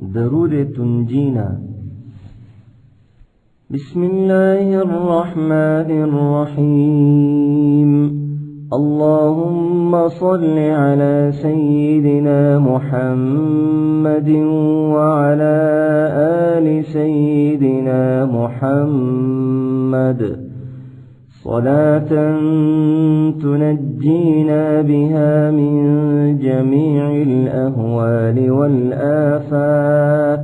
درود تنجينا. بسم الله الرحمن الرحيم. اللهم صل على سيدنا محمد وعلى آل سيدنا محمد صلاة تنجينا بها من جميع الأهوال والآفات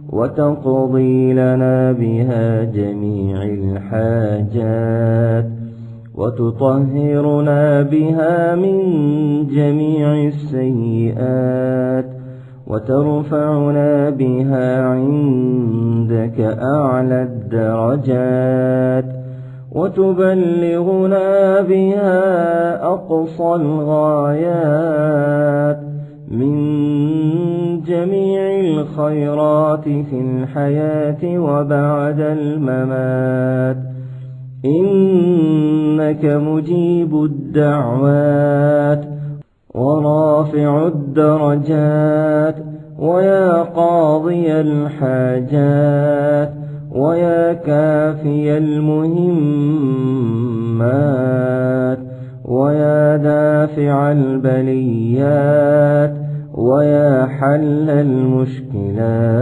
وتقضي لنا بها جميع الحاجات وتطهرنا بها من جميع السيئات وترفعنا بها عندك أعلى الدرجات وتبلغنا بها أقصى الغايات من جميع الخيرات في الحياة وبعد الممات، إنك مجيب الدعوات ورافع الدرجات ويا قاضي الحاجات ويا كافي المهمات ويا دافع البليات ويا حل المشكلات.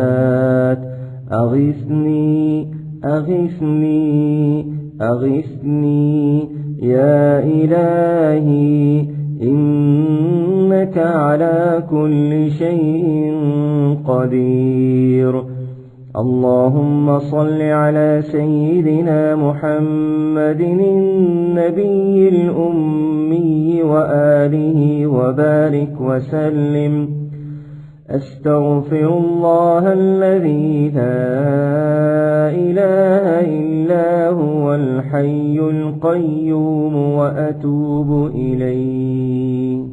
أغثني أغثني أغثني يا إلهي، إنك على كل شيء قدير. اللهم صل على سيدنا محمد النبي الأمي وآله وبارك وسلم. أستغفر الله الذي لا إله إلا هو الحي القيوم وأتوب إليه.